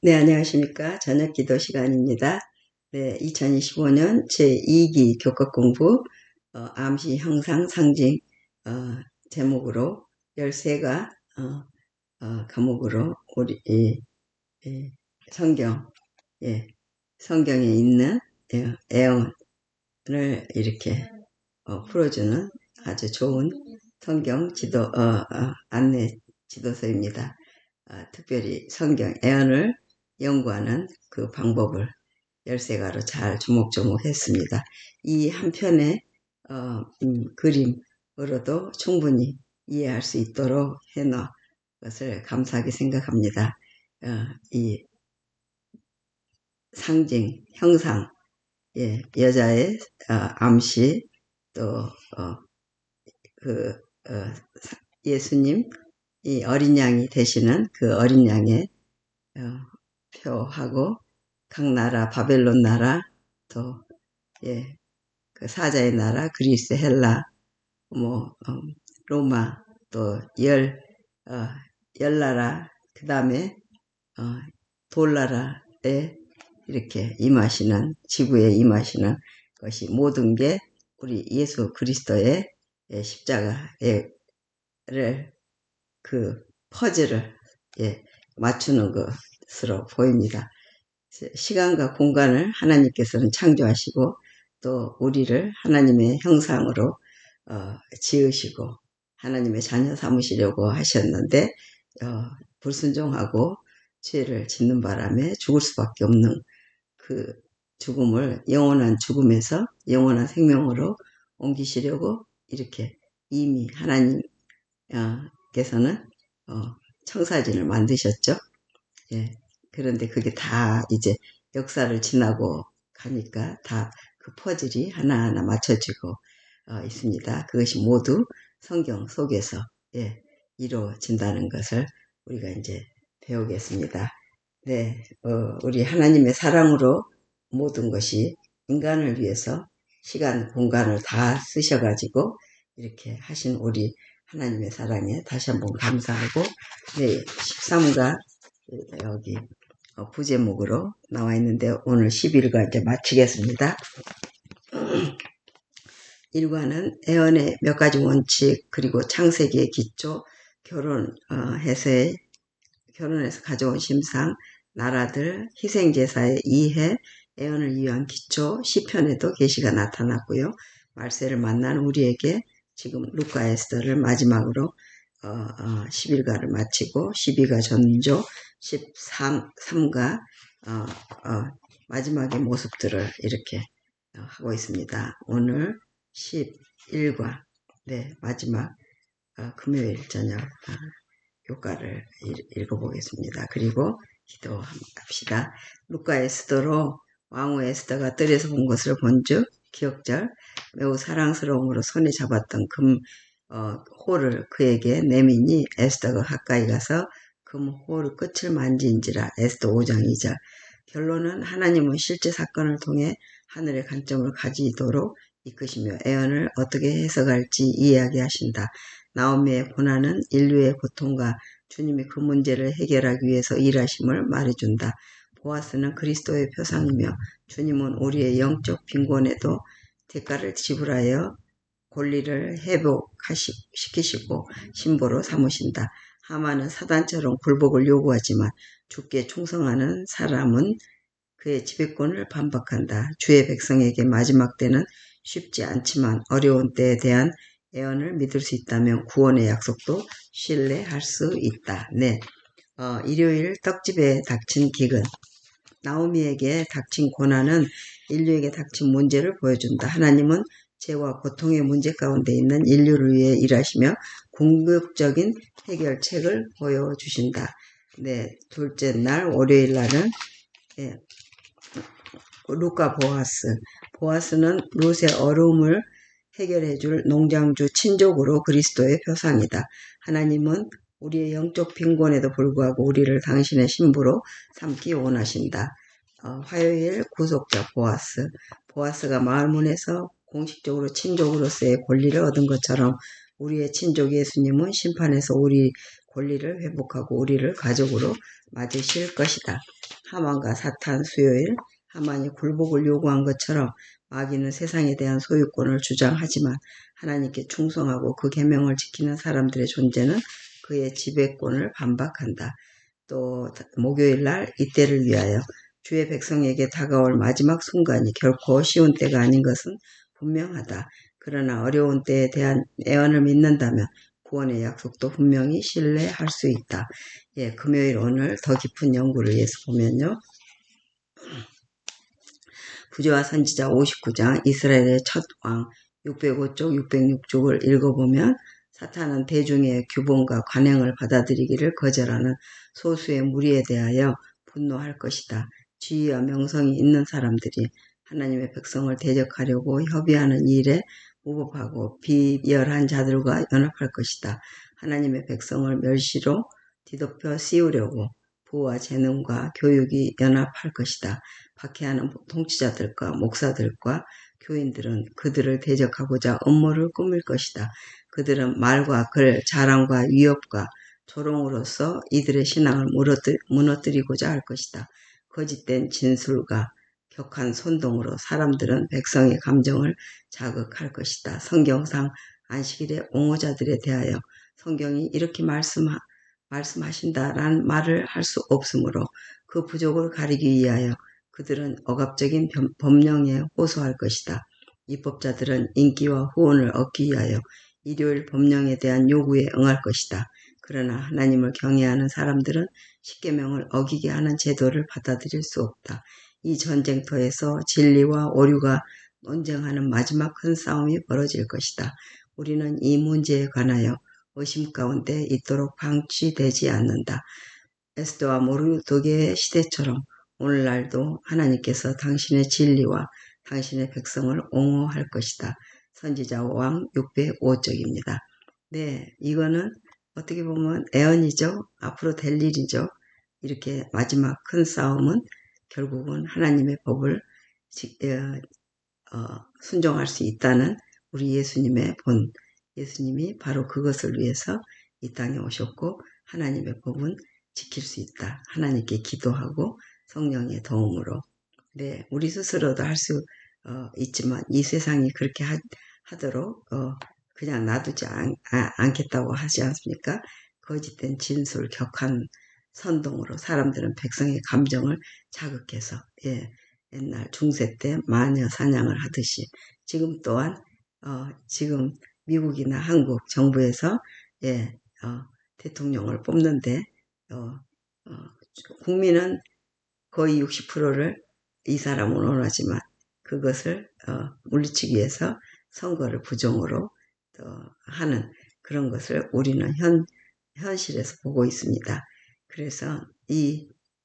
네, 안녕하십니까. 저녁 기도 시간입니다. 네, 2025년 제2기 교과 공부, 암시 형상 상징, 제목으로 13가, 과목으로 우리, 성경, 예, 성경에 있는 애언을 이렇게, 풀어주는 아주 좋은 성경 안내 지도서입니다. 특별히 성경 애언을 연구하는 그 방법을 13가로 잘 조목조목 했습니다. 이 한 편의 그림으로도 충분히 이해할 수 있도록 해놓은 것을 감사하게 생각합니다. 이 상징, 형상, 여자의 암시, 또 예수님, 이 어린 양이 되시는 그 어린 양의 표하고 각 나라, 바벨론 나라, 또 그 사자의 나라, 그리스, 헬라, 로마, 또 열 나라, 그 다음에 돌나라에 이렇게 임하시는, 지구에 임하시는 것이 모든 게 우리 예수 그리스도의 십자가를 그 퍼즐을 맞추는 것으로 보입니다. 시간과 공간을 하나님께서는 창조하시고 또 우리를 하나님의 형상으로 지으시고 하나님의 자녀 삼으시려고 하셨는데 불순종하고 죄를 짓는 바람에 죽을 수밖에 없는 그 죽음을 영원한 죽음에서 영원한 생명으로 옮기시려고 이렇게 이미 하나님께서는 청사진을 만드셨죠. 그런데 그게 다 이제 역사를 지나고 가니까 다 그 퍼즐이 하나하나 맞춰지고 있습니다. 그것이 모두 성경 속에서 이루어진다는 것을 우리가 이제 배우겠습니다. 네, 우리 하나님의 사랑으로 모든 것이 인간을 위해서 시간, 공간을 다 쓰셔가지고 이렇게 하신 우리 하나님의 사랑에 다시 한번 감사하고, 네, 13가 여기 부제목으로 나와 있는데 오늘 11가 이제 마치겠습니다. 1과는 애언의 몇 가지 원칙, 그리고 창세기의 기초, 결혼해서 가져온 심상, 나라들, 희생제사의 이해, 애언을 위한 기초, 시편에도 계시가 나타났고요. 말세를 만난 우리에게 지금 루카 에스더를 마지막으로 11가를 마치고 12가 전조, 13가 마지막의 모습들을 이렇게 하고 있습니다. 오늘 11과 마지막 금요일 저녁 교과를 읽어보겠습니다. 그리고 기도합시다. 루카 에스더로 왕후 에스더가 뜰에서 본 것을 본즉 기억절 매우 사랑스러움으로 손에 잡았던 금 홀을 그에게 내미니 에스더가 가까이 가서 금 홀 끝을 만진지라. 에스더 5장 2절. 결론은 하나님은 실제 사건을 통해 하늘의 관점을 가지도록 이끄시며 애언을 어떻게 해석할지 이해하게 하신다. 나오미의 고난은 인류의 고통과 주님이 그 문제를 해결하기 위해서 일하심을 말해준다. 보아스는 그리스도의 표상이며 주님은 우리의 영적 빈곤에도 대가를 지불하여 권리를 회복시키시고 신보로 삼으신다. 하만은 사단처럼 굴복을 요구하지만 주께 충성하는 사람은 그의 지배권을 반박한다. 주의 백성에게 마지막 때는 쉽지 않지만 어려운 때에 대한 애언을 믿을 수 있다면 구원의 약속도 신뢰할 수 있다. 네, 일요일 떡집에 닥친 기근. 나오미에게 닥친 고난은 인류에게 닥친 문제를 보여준다. 하나님은 죄와 고통의 문제 가운데 있는 인류를 위해 일하시며 궁극적인 해결책을 보여주신다. 네, 둘째 날 월요일 날은 루카 보아스는 룻의 어려움을 해결해줄 농장주 친족으로 그리스도의 표상이다. 하나님은 우리의 영적 빈곤에도 불구하고 우리를 당신의 신부로 삼기 원하신다. 화요일 구속자 보아스가 마을문에서 공식적으로 친족으로서의 권리를 얻은 것처럼 우리의 친족 예수님은 심판에서 우리 권리를 회복하고 우리를 가족으로 맞으실 것이다. 하만과 사탄 수요일, 하만이 굴복을 요구한 것처럼 마귀는 세상에 대한 소유권을 주장하지만 하나님께 충성하고 그 계명을 지키는 사람들의 존재는 그의 지배권을 반박한다. 또 목요일날 이때를 위하여 주의 백성에게 다가올 마지막 순간이 결코 쉬운 때가 아닌 것은 분명하다. 그러나 어려운 때에 대한 애언을 믿는다면 구원의 약속도 분명히 신뢰할 수 있다. 예, 금요일 오늘 더 깊은 연구를 위해서 보면요. 부조와 선지자 59장 이스라엘의 첫 왕 605쪽 606쪽을 읽어보면 사탄은 대중의 규범과 관행을 받아들이기를 거절하는 소수의 무리에 대하여 분노할 것이다. 지위와 명성이 있는 사람들이 하나님의 백성을 대적하려고 협의하는 일에 무법하고 비열한 자들과 연합할 것이다. 하나님의 백성을 멸시로 뒤덮여 씌우려고 부와 재능과 교육이 연합할 것이다. 박해하는 통치자들과 목사들과 교인들은 그들을 대적하고자 음모를 꾸밀 것이다. 그들은 말과 글, 자랑과 위협과 조롱으로써 이들의 신앙을 무너뜨리고자 할 것이다. 거짓된 진술과 격한 선동으로 사람들은 백성의 감정을 자극할 것이다. 성경상 안식일의 옹호자들에 대하여 성경이 이렇게 말씀하신다라는 말을 할 수 없으므로 그 부족을 가리기 위하여 그들은 억압적인 법령에 호소할 것이다. 입법자들은 인기와 후원을 얻기 위하여 일요일 법령에 대한 요구에 응할 것이다. 그러나 하나님을 경외하는 사람들은 십계명을 어기게 하는 제도를 받아들일 수 없다. 이 전쟁터에서 진리와 오류가 논쟁하는 마지막 큰 싸움이 벌어질 것이다. 우리는 이 문제에 관하여 의심 가운데 있도록 방치되지 않는다. 에스더와 모르드게의 시대처럼 오늘날도 하나님께서 당신의 진리와 당신의 백성을 옹호할 것이다. 선지자 왕 605쪽입니다. 네, 이거는 어떻게 보면 애언이죠. 앞으로 될 일이죠. 이렇게 마지막 큰 싸움은 결국은 하나님의 법을 순종할 수 있다는 우리 예수님의 예수님이 바로 그것을 위해서 이 땅에 오셨고 하나님의 법은 지킬 수 있다. 하나님께 기도하고 성령의 도움으로. 네, 우리 스스로도 할 수 있지만 이 세상이 그렇게 하도록 그냥 놔두지 않겠다고 하지 않습니까? 거짓된 진술, 격한 선동으로 사람들은 백성의 감정을 자극해서 옛날 중세 때 마녀 사냥을 하듯이 지금 또한 지금 미국이나 한국 정부에서 대통령을 뽑는데 국민은 거의 60%를 이 사람은 원하지만 그것을 물리치기 위해서 선거를 부정으로 하는 그런 것을 우리는 현실에서 보고 있습니다. 그래서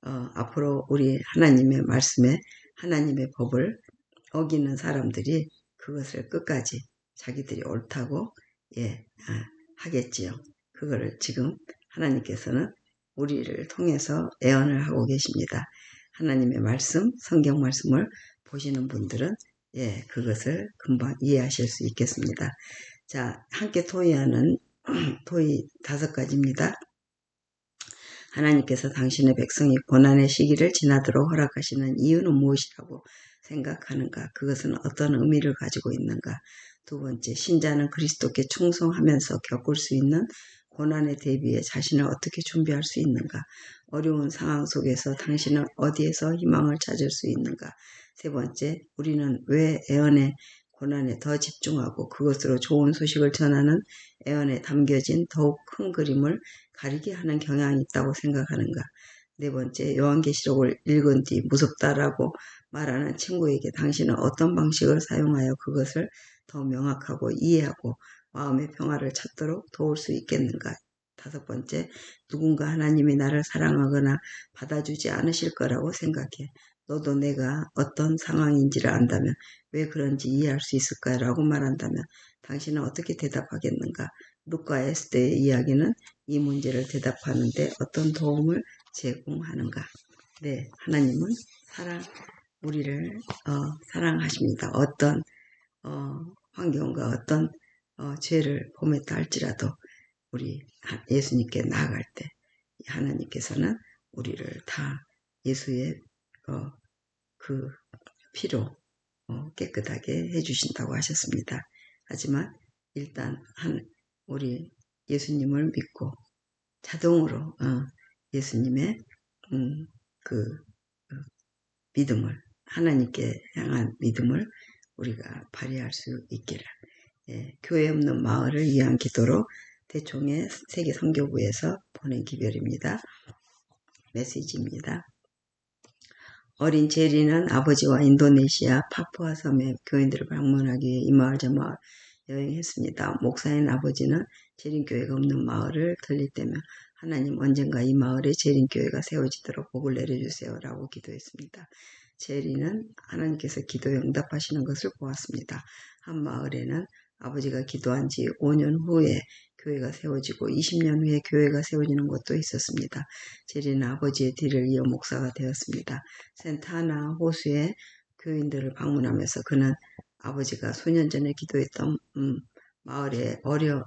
앞으로 우리 하나님의 말씀에 하나님의 법을 어기는 사람들이 그것을 끝까지 자기들이 옳다고 하겠지요. 그거를 지금 하나님께서는 우리를 통해서 애언을 하고 계십니다. 하나님의 말씀, 성경 말씀을 보시는 분들은 그것을 금방 이해하실 수 있겠습니다. 자, 함께 토의하는 토의 5가지입니다. 하나님께서 당신의 백성이 고난의 시기를 지나도록 허락하시는 이유는 무엇이라고 생각하는가? 그것은 어떤 의미를 가지고 있는가? 두 번째, 신자는 그리스도께 충성하면서 겪을 수 있는 고난에 대비해 자신을 어떻게 준비할 수 있는가? 어려운 상황 속에서 당신은 어디에서 희망을 찾을 수 있는가? 세 번째, 우리는 왜 애언의 고난에 더 집중하고 그것으로 좋은 소식을 전하는 애언에 담겨진 더욱 큰 그림을 가리게 하는 경향이 있다고 생각하는가? 네 번째, 요한계시록을 읽은 뒤 무섭다라고 말하는 친구에게 당신은 어떤 방식을 사용하여 그것을 더 명확하고 이해하고 마음의 평화를 찾도록 도울 수 있겠는가? 5번째, 누군가 하나님이 나를 사랑하거나 받아주지 않으실 거라고 생각해. 너도 내가 어떤 상황인지를 안다면 왜 그런지 이해할 수 있을까라고 말한다면 당신은 어떻게 대답하겠는가? 루카 에스더의 이야기는 이 문제를 대답하는데 어떤 도움을 제공하는가? 네, 하나님은 우리를 사랑하십니다. 어떤 환경과 어떤 죄를 범했다 할지라도 우리 예수님께 나아갈 때 하나님께서는 우리를 다 예수의 그 피로 깨끗하게 해주신다고 하셨습니다. 하지만 일단 우리 예수님을 믿고 자동으로 예수님의 그 믿음을, 하나님께 향한 믿음을 우리가 발휘할 수 있기를, 교회 없는 마을을 위한 기도로 대총회 세계 선교부에서 보낸 기별입니다. 메시지입니다. 어린 제리는 아버지와 인도네시아 파푸아 섬의 교인들을 방문하기 위해 이 마을 저 마을 여행했습니다. 목사인 아버지는 재림교회가 없는 마을을 들릴 때면 하나님 언젠가 이 마을에 재림교회가 세워지도록 복을 내려주세요 라고 기도했습니다. 제리는 하나님께서 기도에 응답하시는 것을 보았습니다. 한 마을에는 아버지가 기도한 지 5년 후에 교회가 세워지고 20년 후에 교회가 세워지는 곳도 있었습니다. 제리는 아버지의 뒤를 이어 목사가 되었습니다. 센타나 호수의 교인들을 방문하면서 그는 아버지가 수년 전에 기도했던 마을에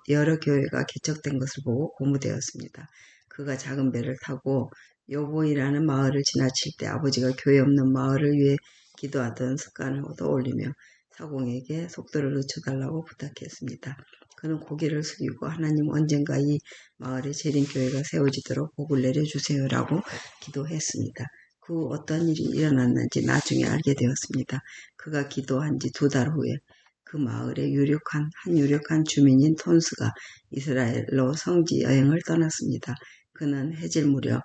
여러 교회가 개척된 것을 보고 고무되었습니다. 그가 작은 배를 타고 요보이라는 마을을 지나칠 때 아버지가 교회 없는 마을을 위해 기도하던 습관을 떠올리며 사공에게 속도를 늦춰달라고 부탁했습니다. 그는 고개를 숙이고 하나님 언젠가 이 마을에 재림교회가 세워지도록 복을 내려주세요라고 기도했습니다. 그 어떤 일이 일어났는지 나중에 알게 되었습니다. 그가 기도한 지 2달 후에 그 마을의 유력한 주민인 톤스가 이스라엘로 성지 여행을 떠났습니다. 그는 해질 무렵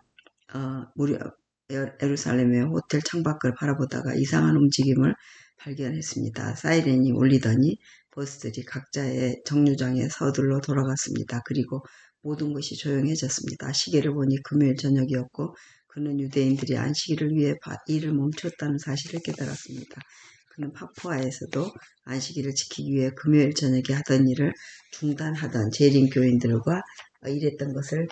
예루살렘의 호텔 창밖을 바라보다가 이상한 움직임을 발견했습니다. 사이렌이 울리더니 버스들이 각자의 정류장에 서둘러 돌아갔습니다. 그리고 모든 것이 조용해졌습니다. 시계를 보니 금요일 저녁이었고 그는 유대인들이 안식일을 위해 일을 멈췄다는 사실을 깨달았습니다. 그는 파푸아에서도 안식일을 지키기 위해 금요일 저녁에 하던 일을 중단하던 재림교인들과 일했던 것을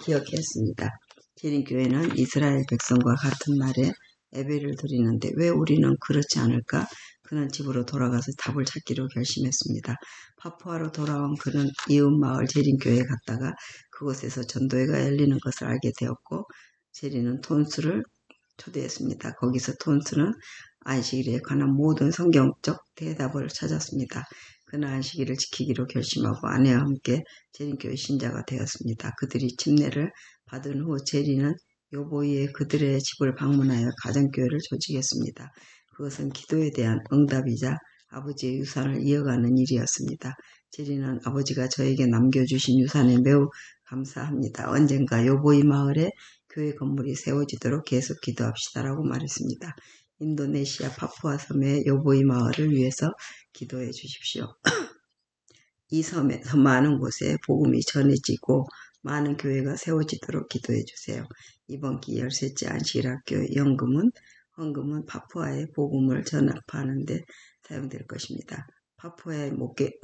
기억했습니다. 재림교회는 이스라엘 백성과 같은 날에 예배를 드리는데 왜 우리는 그렇지 않을까? 그는 집으로 돌아가서 답을 찾기로 결심했습니다. 파푸아로 돌아온 그는 이웃마을 재림교회에 갔다가 그곳에서 전도회가 열리는 것을 알게 되었고 제리는 톤스를 초대했습니다. 거기서 톤스는 안식일에 관한 모든 성경적 대답을 찾았습니다. 그는 안식일을 지키기로 결심하고 아내와 함께 재림교회 신자가 되었습니다. 그들이 침례를 받은 후 제리는 요보이에 그들의 집을 방문하여 가정교회를 조직했습니다. 그것은 기도에 대한 응답이자 아버지의 유산을 이어가는 일이었습니다. 제리는 아버지가 저에게 남겨주신 유산에 매우 감사합니다. 언젠가 요보이 마을에 교회 건물이 세워지도록 계속 기도합시다라고 말했습니다. 인도네시아 파푸아 섬의 요보이 마을을 위해서 기도해 주십시오. 이 섬에서 많은 곳에 복음이 전해지고 많은 교회가 세워지도록 기도해 주세요. 이번 기 13째 안식일학교 헌금은 파푸아의 복음을 전파하는 데 사용될 것입니다. 파푸아의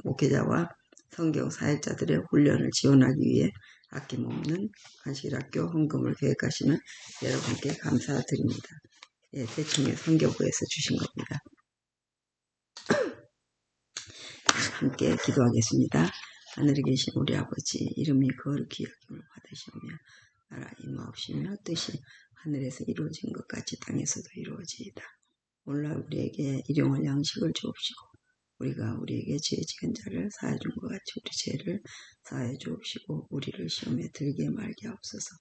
목회자와 성경 사역자들의 훈련을 지원하기 위해 아낌없는 안식일학교 헌금을 계획하시는 여러분께 감사드립니다. 대충의 선교부에서 주신 겁니다. 함께 기도하겠습니다. 하늘에 계신 우리 아버지, 이름이 거룩히 여김을 받으시며 나라 임하옵시며 뜻이 하늘에서 이루어진 것 같이 땅에서도 이루어지이다. 오늘날 우리에게 일용할 양식을 주옵시고 우리가 우리에게 죄 지은 자를 사하여 준 것 같이 우리 죄를 사하여 주옵시고 우리를 시험에 들게 말게 하옵소서.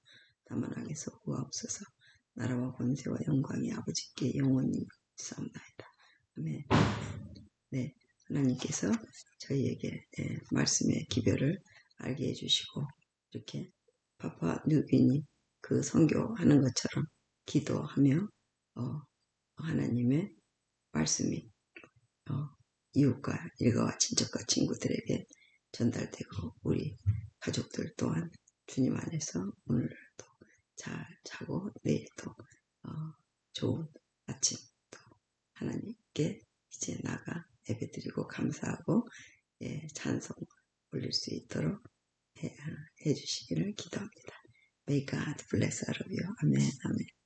다만 악에서 구하옵소서. 나라와 권세와 영광이 아버지께 영원히 있사옵나이다. 아멘. 네, 하나님께서 저희에게 말씀의 기별을 알게 해주시고 이렇게 파푸아 뉴기니 그 선교하는 것처럼 기도하며 하나님의 말씀이 이웃과 일가와 친척과 친구들에게 전달되고 우리 가족들 또한 주님 안에서 오늘도 잘 자고 내일 또 좋은 아침 또 하나님께 이제 나가 예배드리고 감사하고 찬송 올릴 수 있도록 해주시기를 기도합니다. May God bless all of you. 아멘, 아멘.